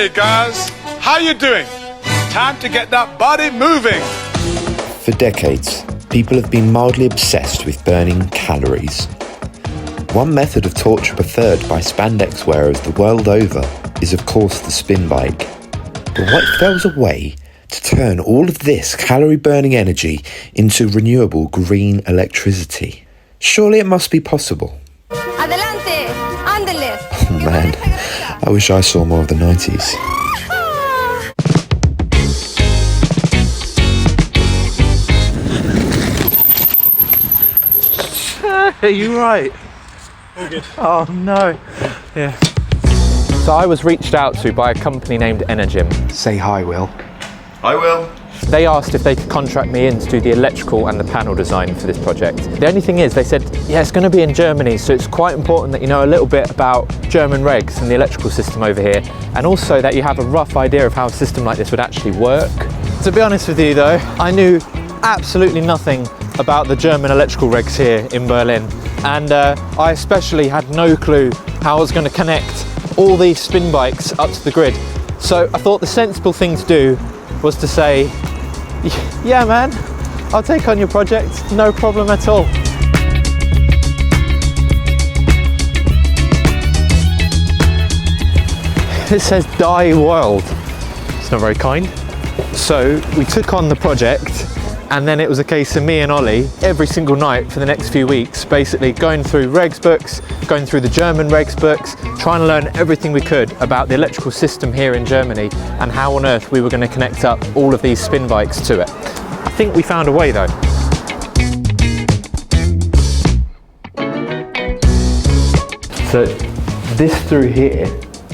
Hey guys, how you doing? Time to get that body moving. For decades, people have been mildly obsessed with burning calories. One method of torture preferred by spandex wearers the world over is of course the spin bike. But what if there was a way to turn all of this calorie-burning energy into renewable green electricity? Surely it must be possible. Adelante, ándele. Oh man, I wish I saw more of the 90s. Are you right? All good. Oh no. Yeah. So I was reached out to by a company named Energym. Say hi, Will. I will. They asked if they could contract me in to do the electrical and the panel design for this project. The only thing is, they said, yeah, it's going to be in Germany, so it's quite important that you know a little bit about German regs and the electrical system over here, and also that you have a rough idea of how a system like this would actually work. To be honest with you though, I knew absolutely nothing about the German electrical regs here in Berlin, and I especially had no clue how I was going to connect all these spin bikes up to the grid. So I thought the sensible thing to do was to say, yeah man, I'll take on your project, no problem at all. It says die world. It's not very kind. So we took on the project, and then it was a case of me and Ollie every single night for the next few weeks, basically going through regs books, going through the German regs books, trying to learn everything we could about the electrical system here in Germany and how on earth we were going to connect up all of these spin bikes to it. I think we found a way though. So this through here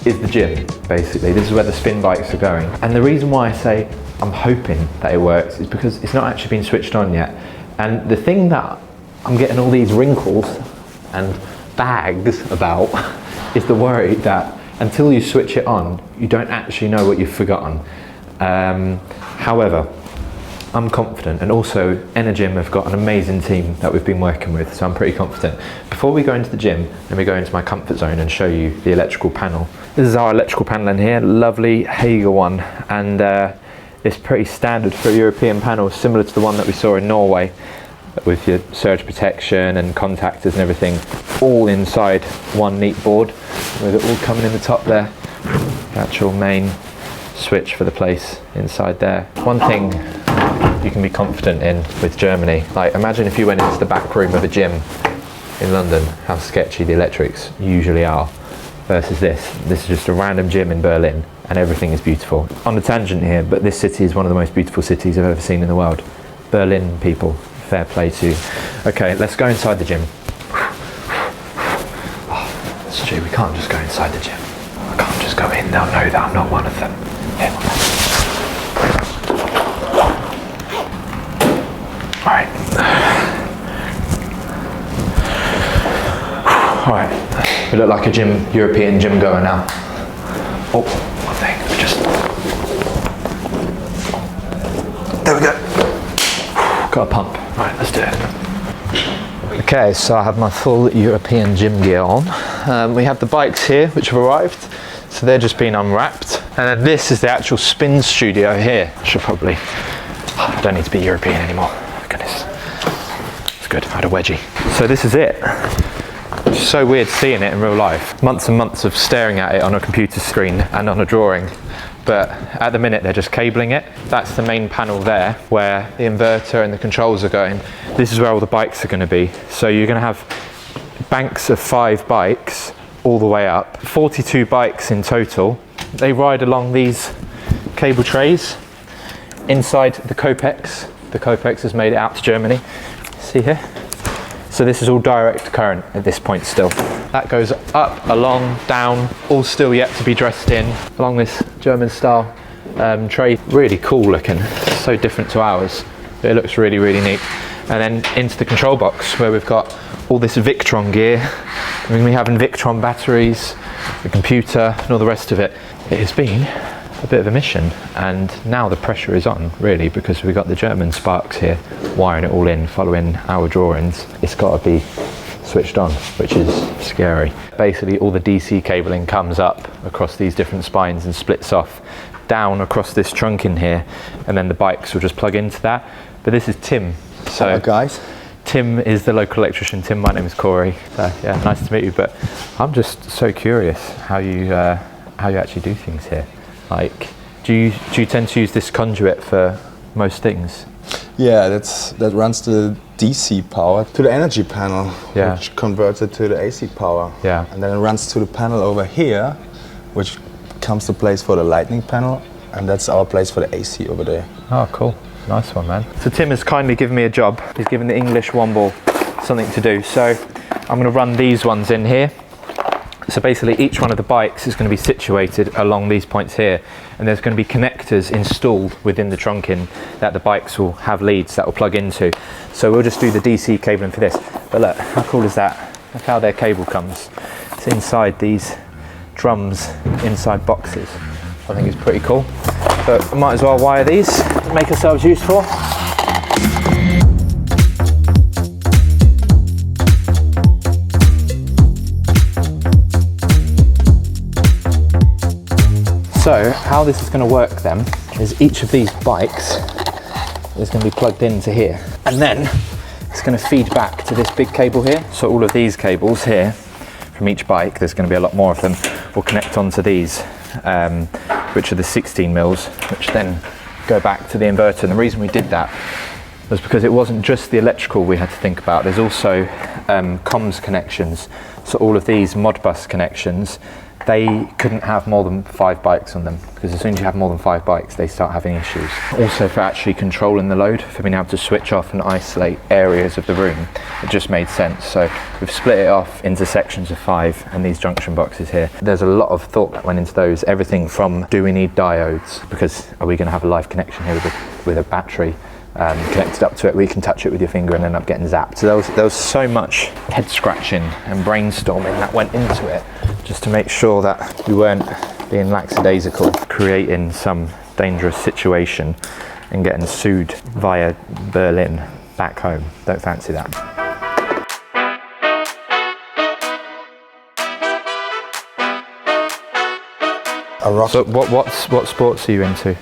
is the gym, basically. This is where the spin bikes are going. And the reason why I say I'm hoping that it works is because it's not actually been switched on yet. And the thing that I'm getting all these wrinkles and bags about is the worry that until you switch it on, you don't actually know what you've forgotten. However, I'm confident, and also Energym have got an amazing team that we've been working with, so I'm pretty confident. Before we go into the gym, let me go into my comfort zone and show you the electrical panel. This is our electrical panel in here, lovely Hager one, and it's pretty standard for a European panel, similar to the one that we saw in Norway, with your surge protection and contactors and everything, all inside one neat board, with it all coming in the top there. The actual main switch for the place inside there. One thing you can be confident in with Germany, like imagine if you went into the back room of a gym in London, how sketchy the electrics usually are, versus this. This is just a random gym in Berlin and everything is beautiful. On a tangent here, but this city is one of the most beautiful cities I've ever seen in the world. Berlin people, fair play to you. Okay, let's go inside the gym. Oh, Stu, we can't just go inside the gym. I can't just go in, they'll know that I'm not one of them. Here. Alright. Alright. We look like a European gym goer now. Oh, one thing. Just. There we go. Got a pump. Right, let's do it. Okay, so I have my full European gym gear on. We have the bikes here, which have arrived. So they're just being unwrapped. And then this is the actual spin studio here. Should probably. I don't need to be European anymore. Goodness. It's good. I had a wedgie. So this is it. It's so weird seeing it in real life. Months and months of staring at it on a computer screen and on a drawing. But at the minute they're just cabling it. That's the main panel there where the inverter and the controls are going. This is where all the bikes are going to be. So you're going to have banks of 5 bikes all the way up. 42 bikes in total. They ride along these cable trays inside the Copex. The Copex has made it out to Germany. See here? So this is all direct current at this point still. That goes up, along, down, all still yet to be dressed in, along this German style tray. Really cool looking, so different to ours. But it looks really, really neat. And then into the control box where we've got all this Victron gear. We're going to be having Victron batteries, the computer and all the rest of it. It has been a bit of a mission, and now the pressure is on really, because we've got the German sparks here wiring it all in, following our drawings. It's got to be switched on, which is scary. Basically all the DC cabling comes up across these different spines and splits off down across this trunk in here, and then the bikes will just plug into that. But this is Tim. So hello guys. Tim is the local electrician. Tim, my name is Corey. So yeah, nice to meet you. But I'm just so curious how you actually do things here. Like, do you tend to use this conduit for most things? Yeah, that runs the DC power to the energy panel, Yeah. which converts it to the AC power. Yeah. And then it runs to the panel over here, which comes to place for the lightning panel, and that's our place for the AC over there. Oh, cool. Nice one, man. So Tim has kindly given me a job. He's given the English Womble something to do. So I'm going to run these ones in here. So basically each one of the bikes is going to be situated along these points here, and there's going to be connectors installed within the trunking that the bikes will have leads that will plug into. So we'll just do the DC cabling for this. But look, how cool is that? Look how their cable comes. It's inside these drums, inside boxes. I think it's pretty cool. But we might as well wire these, make ourselves useful. So how this is going to work then is each of these bikes is going to be plugged into here, and then it's going to feed back to this big cable here. So all of these cables here from each bike, there's going to be a lot more of them, will connect onto these, which are the 16 mils, which then go back to the inverter. And the reason we did that was because it wasn't just the electrical we had to think about. There's also comms connections. So all of these Modbus connections, they couldn't have more than 5 bikes on them, because as soon as you have more than 5 bikes, they start having issues. Also for actually controlling the load, for being able to switch off and isolate areas of the room, it just made sense. So we've split it off into sections of 5 and these junction boxes here. There's a lot of thought that went into those. Everything from, do we need diodes? Because are we going to have a live connection here with a battery connected up to it where you can touch it with your finger and end up getting zapped? So there was so much head scratching and brainstorming that went into it, just to make sure that we weren't being lackadaisical, creating some dangerous situation and getting sued via Berlin back home. Don't fancy that. So what sports are you into?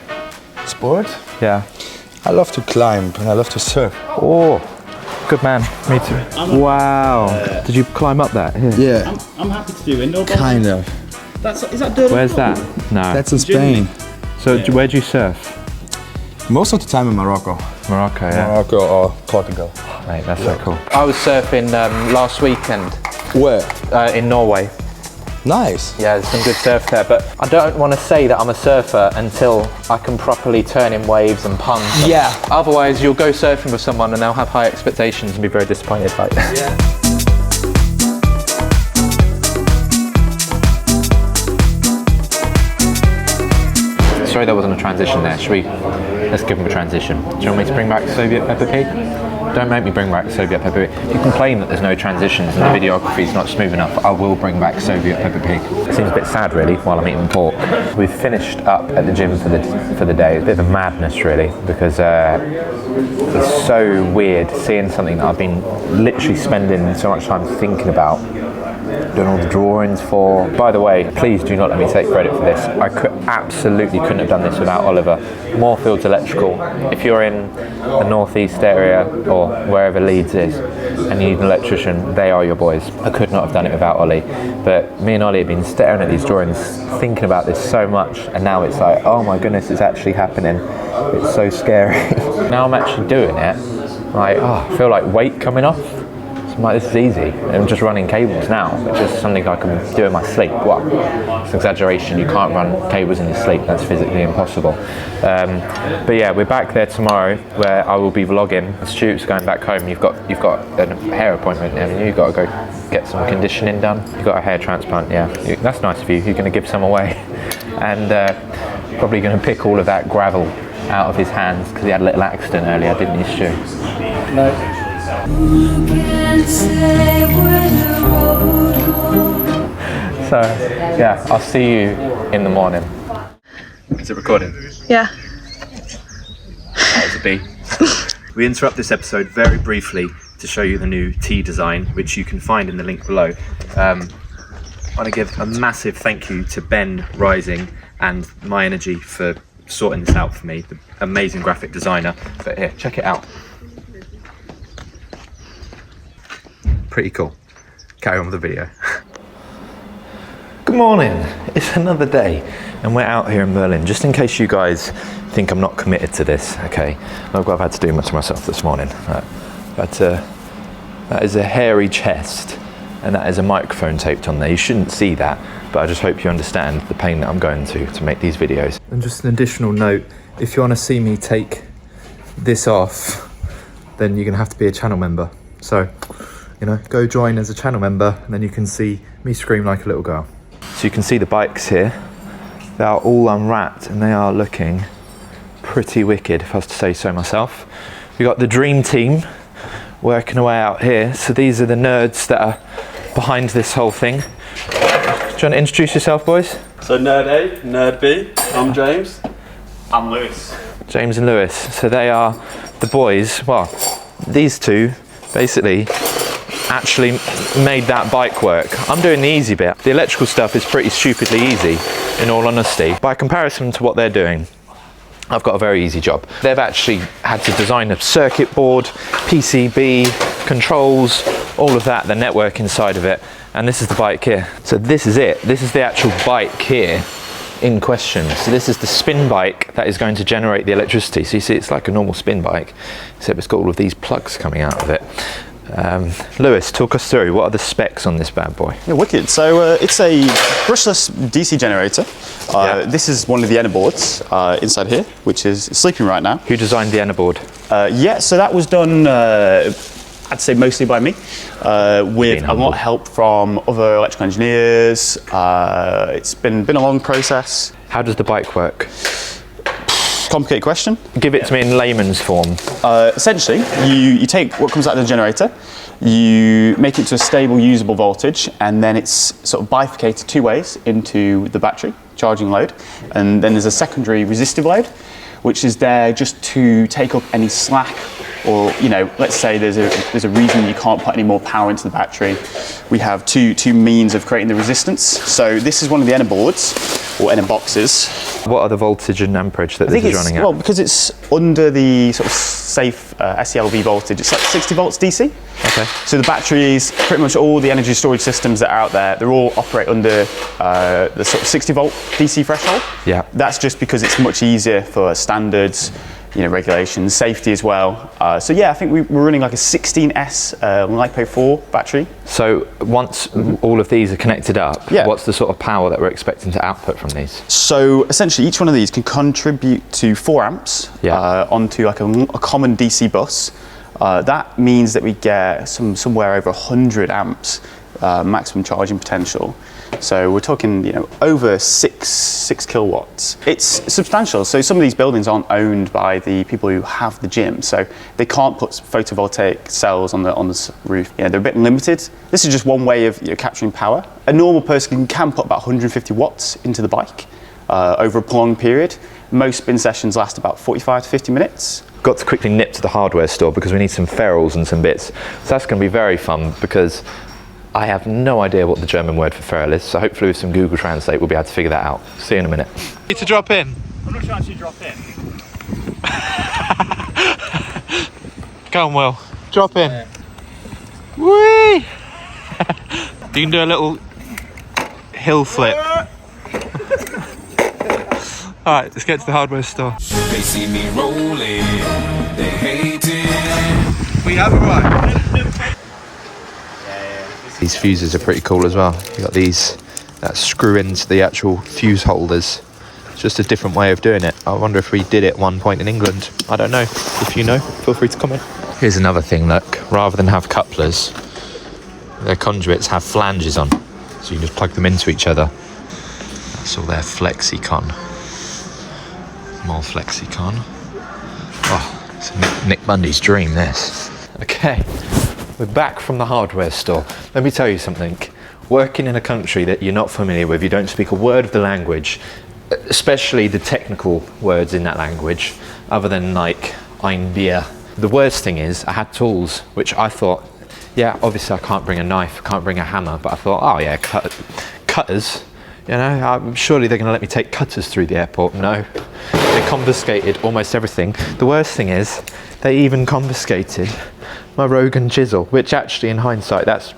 Sport? Yeah. I love to climb and I love to surf. Oh, good man. Me too. Wow. Did you climb up that? Here. Yeah, I'm happy to do indoor bowling. kind of. Is that dirt? Where's that? No. That's in Spain. So where do you surf? Most of the time in Morocco. Morocco, yeah. Morocco or Portugal. Mate, that's so cool. I was surfing last weekend Where? in Norway. Nice. Yeah, there's some good surf there, but I don't want to say that I'm a surfer until I can properly turn in waves and puns. Yeah. Otherwise, you'll go surfing with someone and they'll have high expectations and be very disappointed. Like, Yeah. Sorry there wasn't a transition there. Let's give him a transition. Do you want me to bring back Soviet Peppa Pig? Don't make me bring back Soviet Peppa Pig. If you complain that there's no transitions and the videography is not smooth enough, I will bring back Soviet Peppa Pig. It seems a bit sad really while I'm eating pork. We've finished up at the gym for the day. It's a bit of a madness really, because it's so weird seeing something that I've been literally spending so much time thinking about, doing all the drawings for. By the way, please do not let me take credit for this. I absolutely couldn't have done this without Oliver. Moorfields Electrical. If you're in the northeast area or wherever Leeds is and you need an electrician, they are your boys. I could not have done it without Ollie. But me and Ollie have been staring at these drawings, thinking about this so much, and now it's like, oh my goodness, it's actually happening. It's so scary. Now I'm actually doing it, like, oh, I feel like weight coming off. I'm like, this is easy. I'm just running cables now. It's just something I can do in my sleep. Well, it's an exaggeration. You can't run cables in your sleep. That's physically impossible. But yeah, we're back there tomorrow where I will be vlogging. Stu's going back home. You've got a hair appointment, haven't you? You've got to go get some conditioning done. You've got a hair transplant, yeah. That's nice of you. You're going to give some away. And probably going to pick all of that gravel out of his hands because he had a little accident earlier, didn't you, Stu? No. So, yeah, I'll see you in the morning. Is it recording? Yeah. That was a B. We interrupt this episode very briefly to show you the new T design, which you can find in the link below. I want to give a massive thank you to Ben Rising and My Energy for sorting this out for me, the amazing graphic designer. But here, check it out. Pretty cool. Carry on with the video. Good morning, it's another day and we're out here in Berlin. Just in case you guys think I'm not committed to this, okay, I've had to do much myself this morning. But that is a hairy chest and that is a microphone taped on there. You shouldn't see that, but I just hope you understand the pain that I'm going to make these videos. And just an additional note, if you want to see me take this off, then you're gonna have to be a channel member. So, you know, go join as a channel member and then you can see me scream like a little girl. So you can see the bikes here. They are all unwrapped and they are looking pretty wicked, if I was to say so myself. We've got the dream team working away out here. So these are the nerds that are behind this whole thing. Do you want to introduce yourself, boys? So Nerd A, Nerd B, I'm James. I'm Lewis. James and Lewis. So they are the boys. Well, these two basically actually made that bike work. I'm doing the easy bit. The electrical stuff is pretty stupidly easy, in all honesty. By comparison to what they're doing, I've got a very easy job. They've actually had to design a circuit board, PCB, controls, all of that, the network inside of it. And this is the bike here. So this is it. This is the actual bike here in question. So this is the spin bike that is going to generate the electricity. So you see it's like a normal spin bike, except it's got all of these plugs coming out of it. Lewis, talk us through, what are the specs on this bad boy? Yeah, wicked. So it's a brushless DC generator. This is one of the Enna boards inside here, which is sleeping right now. Who designed the Enna board? Yeah, so that was done, I'd say mostly by me, with a lot of help from other electrical engineers. It's been a long process. How does the bike work? Complicated question. Give it to me in layman's form. Essentially, you take what comes out of the generator, you make it to a stable, usable voltage, and then it's sort of bifurcated two ways into the battery charging load, and then there's a secondary resistive load, which is there just to take up any slack, or let's say there's a reason you can't put any more power into the battery. We have two means of creating the resistance. So this is one of the Enna boards, or Enna boxes. What are the voltage and amperage that this is running at? Well, because it's under the sort of safe SELV voltage, it's like 60 volts DC. Okay. So the batteries, pretty much all the energy storage systems that are out there, they all operate under the sort of 60 volt DC threshold. Yeah. That's just because it's much easier for standards, regulations, safety as well. So yeah, I think we're running like a 16S LiPo 4 battery. So once all of these are connected up, what's the sort of power that we're expecting to output from these? So essentially each one of these can contribute to 4 amps onto like a common DC bus. That means that we get somewhere over 100 amps maximum charging potential. So we're talking, over 6 kilowatts. It's substantial. So some of these buildings aren't owned by the people who have the gym, so they can't put photovoltaic cells on the roof. They're a bit limited. This is just one way of capturing power. A normal person can put about 150 watts into the bike over a prolonged period. Most spin sessions last about 45 to 50 minutes. Got to quickly nip to the hardware store because we need some ferrules and some bits. So that's going to be very fun because I have no idea what the German word for ferrule is, so hopefully with some Google Translate we'll be able to figure that out. See you in a minute. Need to drop in? I'm not sure I actually drop in. Go on, Will. Drop in. Whee! You can do a little hill flip. Alright, let's get to the hardware store. They see me rolling, they hate it. We have arrived. These fuses are pretty cool as well. You've got these that screw into the actual fuse holders. It's just a different way of doing it. I wonder if we did it at one point in England. I don't know. If you know, feel free to comment. Here's another thing, look. Rather than have couplers, their conduits have flanges on. So you can just plug them into each other. That's all their Flexicon. More Flexicon. Oh, it's Nick Bundy's dream, this. Okay. We're back from the hardware store. Let me tell you something. Working in a country that you're not familiar with, you don't speak a word of the language, especially the technical words in that language, other than like ein Bier The worst thing is I had tools, which I thought, yeah, obviously I can't bring a knife, can't bring a hammer, but I thought, oh yeah, cutters, you know, surely they're going to let me take cutters through the airport. No, they confiscated almost everything. The worst thing is they even confiscated my Rogan chisel, which actually in hindsight, that's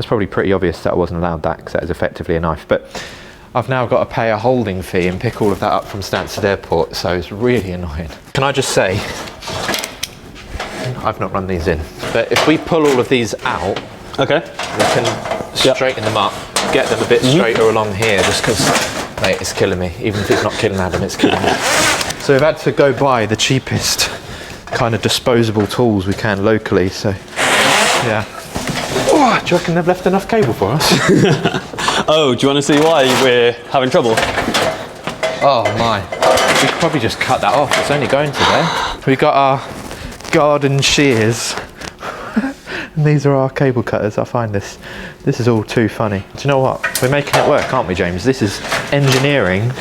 probably pretty obvious that I wasn't allowed that because that is effectively a knife. But I've now got to pay a holding fee and pick all of that up from Stansted Airport, so it's really annoying. Can I just say, I've not run these in, but if we pull all of these out, Okay. we can straighten them up, get them a bit straighter along here, just because, mate, it's killing me. Even if it's not killing Adam, it's killing me. So we've had to go buy the cheapest kind of disposable tools we can locally, so yeah. Oh, do you reckon they've left enough cable for us? Oh, do you want to see why we're having trouble? Oh my, we could probably just cut that off, it's only going to there. We got our garden shears. And these are our cable cutters. I find this is all too funny. Do you know what? We're making it work, aren't we, James? This is engineering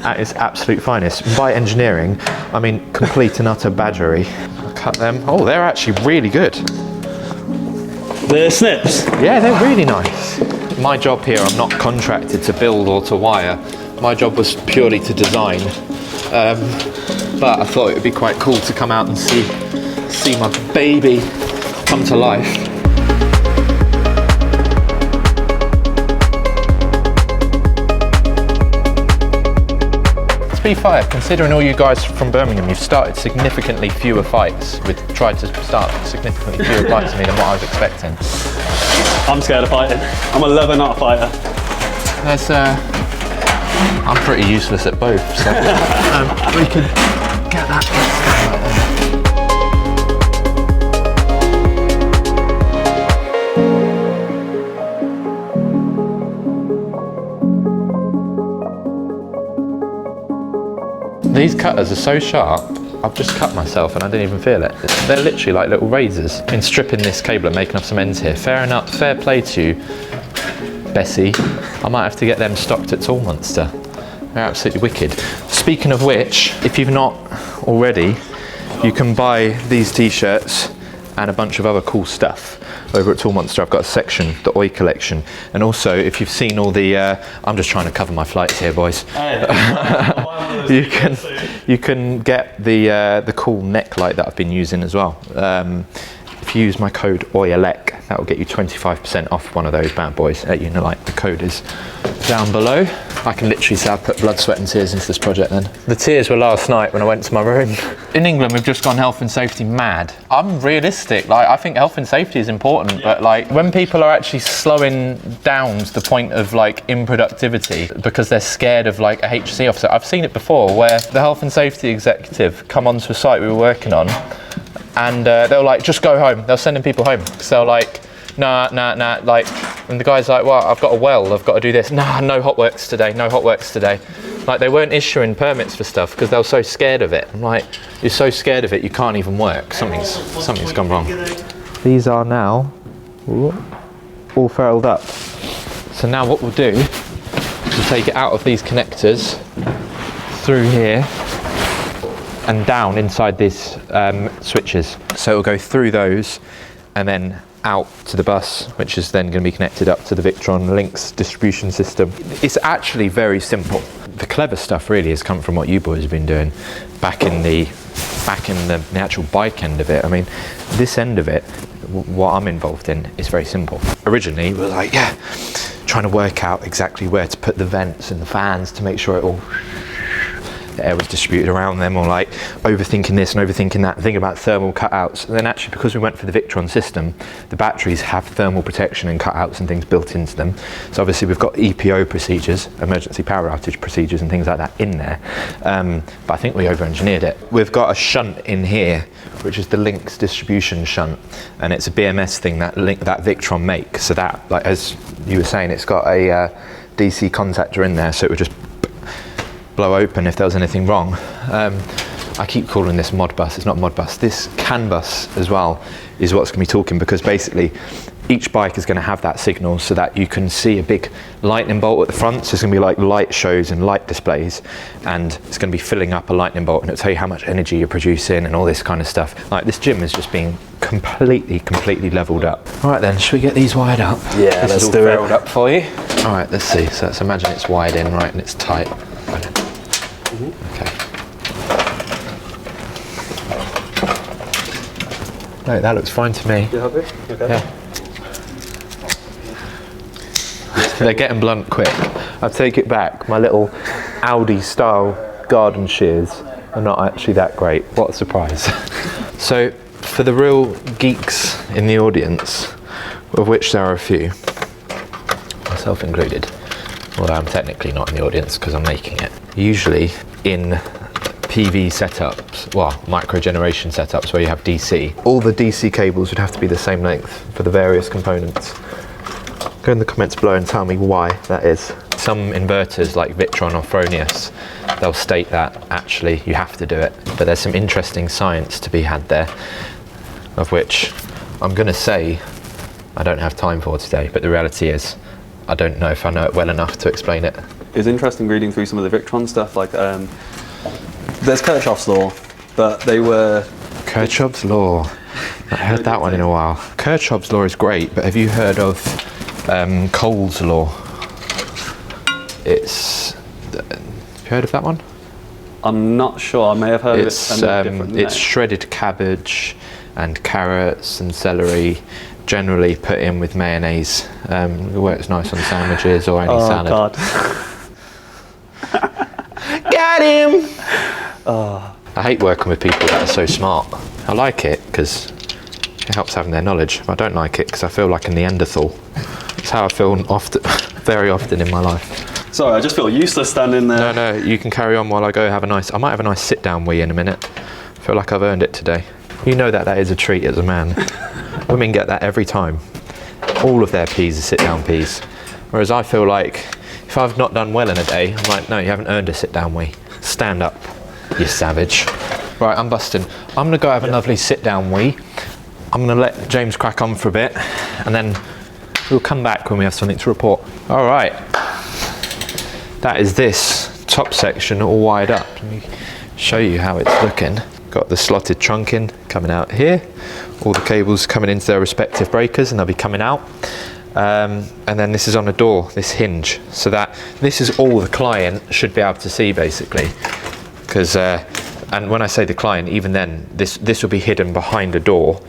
at its absolute finest. And by engineering, I mean complete and utter badgery. I'll cut them. Oh, they're actually really good. The snips? Yeah, they're really nice. My job here, I'm not contracted to build or to wire. My job was purely to design. But I thought it would be quite cool to come out and see my baby come to life. To be fair, considering all you guys from Birmingham, you've started significantly fewer fights. Tried to start significantly fewer fights than what I was expecting. I'm scared of fighting. I'm a leather nut fighter. I'm pretty useless at both, so we can get that right there. These cutters are so sharp, I've just cut myself and I didn't even feel it. They're literally like little razors. In stripping this cable and making off some ends here, fair enough, fair play to you, Bessie. I might have to get them stocked at Tool Monster. They're absolutely wicked. Speaking of which, if you've not already, you can buy these t-shirts and a bunch of other cool stuff over at Tool Monster. I've got a section, the oi collection, and also if you've seen all the I'm just trying to cover my flights here, boys. you can get the cool neck light that I've been using as well. If you use my code ØY10, that will get you 25% off one of those bad boys at Unilite. The code is down below. I can literally say I've put blood, sweat and tears into this project then. The tears were last night when I went to my room. In England, we've just gone health and safety mad. I'm realistic, like I think health and safety is important, but like when people are actually slowing down to the point of like improductivity because they're scared of like a HC officer. I've seen it before where the health and safety executive come onto a site we were working on and they'll like, just go home. They're sending people home. So they're like, nah, like, and the guy's like, well, I've got a weld, I've got to do this. Nah, no hot works today, no hot works today. Like they weren't issuing permits for stuff because they were so scared of it. I'm like, you're so scared of it, you can't even work. Something's gone wrong. These are now all ferruled up. So now what we'll do is we'll take it out of these connectors through here and down inside these switches. So it'll go through those and then out to the bus, which is then going to be connected up to the Victron Links distribution system. It's actually very simple. The clever stuff really has come from what you boys have been doing back in the actual bike end of it. I mean, this end of it, what I'm involved in is very simple. Originally, we were like, yeah, trying to work out exactly where to put the vents and the fans to make sure it all the air was distributed around them, or like overthinking this and overthinking that, thinking about thermal cutouts. And then actually, because we went for the Victron system, the batteries have thermal protection and cutouts and things built into them. So obviously we've got EPO procedures, emergency power outage procedures and things like that in there. But I think we over-engineered it. We've got a shunt in here, which is the Links distribution shunt. And it's a BMS thing that Victron make. So that, like as you were saying, it's got a DC contactor in there, so it would just blow open if there was anything wrong. I keep calling this Modbus, it's not Modbus. This CAN bus as well is what's going to be talking, because basically each bike is going to have that signal so that you can see a big lightning bolt at the front. So it's going to be like light shows and light displays, and it's going to be filling up a lightning bolt, and it'll tell you how much energy you're producing and all this kind of stuff. Like, this gym is just being completely leveled up. All right then, should we get these wired up? Yeah, let's do it. This is all up for you. All right, let's see. So let's imagine it's wired in, right, and it's tight. Okay. No, that looks fine to me. You happy? Okay. Yeah. They're getting blunt quick. I take it back. My little Audi style garden shears are not actually that great. What a surprise. So for the real geeks in the audience, of which there are a few, myself included, although I'm technically not in the audience because I'm making it. Usually in PV setups, well, micro generation setups where you have DC, all the DC cables would have to be the same length for the various components. Go in the comments below and tell me why that is. Some inverters like Victron or Fronius, they'll state that actually you have to do it, but there's some interesting science to be had there, of which I'm going to say I don't have time for today, but the reality is I don't know if I know it well enough to explain it. It's interesting reading through some of the Victron stuff, like there's Kirchhoff's law, but they were... Kirchhoff's law. I heard that one in a while. Kirchhoff's law is great, but have you heard of Cole's law? Have you heard of that one? I'm not sure, I may have heard it's, of it under a different name. It's shredded cabbage and carrots and celery, generally put in with mayonnaise. It works nice on sandwiches or any salad. Oh God. Got him! I hate working with people that are so smart. I like it because it helps having their knowledge. I don't like it because I feel like a Neanderthal. That's how I feel often, very often in my life. Sorry, I just feel useless standing there. No, you can carry on while I go have a nice... I might have a nice sit-down wee in a minute. I feel like I've earned it today. You know that is a treat as a man. Women get that every time. All of their peas are sit-down peas. Whereas I feel like if I've not done well in a day, I'm like, no, you haven't earned a sit-down wee. Stand up, you savage. Right, I'm busting. I'm gonna go have a lovely sit-down wee. I'm gonna let James crack on for a bit, and then we'll come back when we have something to report. All right. That is this top section all wired up. Let me show you how it's looking. Got the slotted trunk in, coming out here. All the cables coming into their respective breakers, and they'll be coming out. And then this is on a door, this hinge. So that this is all the client should be able to see, basically. Because, and when I say the client, even then, this will be hidden behind a door.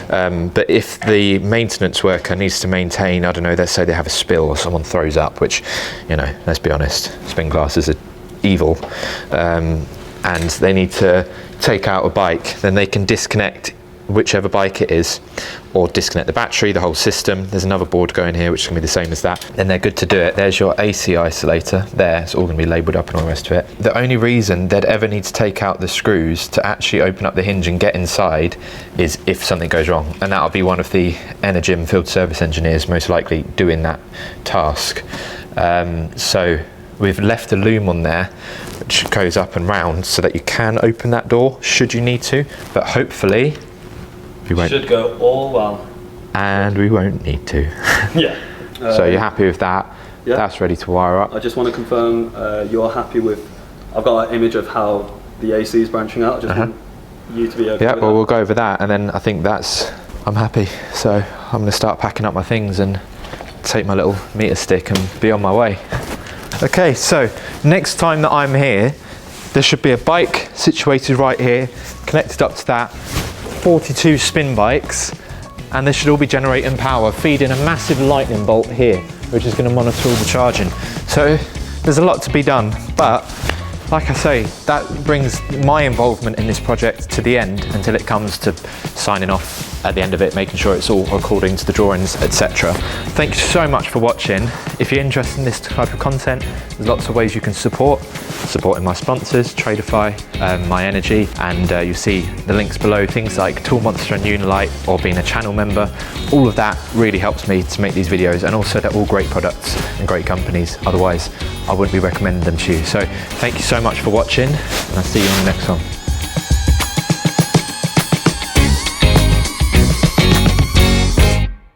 But if the maintenance worker needs to maintain, I don't know, let's say they have a spill or someone throws up, which, you know, let's be honest, spin glasses are evil. And they need to take out a bike, then they can disconnect whichever bike it is, or disconnect the battery, the whole system. There's another board going here which is going to be the same as that. Then they're good to do it. There's your AC isolator there. It's all going to be labelled up and all the rest of it. The only reason they'd ever need to take out the screws to actually open up the hinge and get inside is if something goes wrong, and that'll be one of the Energym field service engineers most likely doing that task. So we've left a loom on there which goes up and round so that you can open that door should you need to, but hopefully we won't. Should go all well. And we won't need to. Yeah. So you're happy with that? Yeah. That's ready to wire up. I just want to confirm you're happy with... I've got an image of how the AC is branching out. I just want you to be okay Yeah, with well, that. we'll go over that, and then I think that's... I'm happy. So I'm going to start packing up my things and take my little meter stick and be on my way. Okay, so next time that I'm here, there should be a bike situated right here, connected up to that, 42 spin bikes, and they should all be generating power, feeding a massive lightning bolt here, which is going to monitor all the charging. So there's a lot to be done, but like I say, that brings my involvement in this project to the end until it comes to signing off at the end of it, making sure it's all according to the drawings, etc. Thank you so much for watching. If you're interested in this type of content, there's lots of ways you can supporting my sponsors, Tradeify, My Energy, and you see the links below, things like Tool Monster and Unilite, or being a channel member. All of that really helps me to make these videos, and also they're all great products and great companies. Otherwise, I wouldn't be recommending them to you. So thank you so much for watching, and I'll see you on the next one.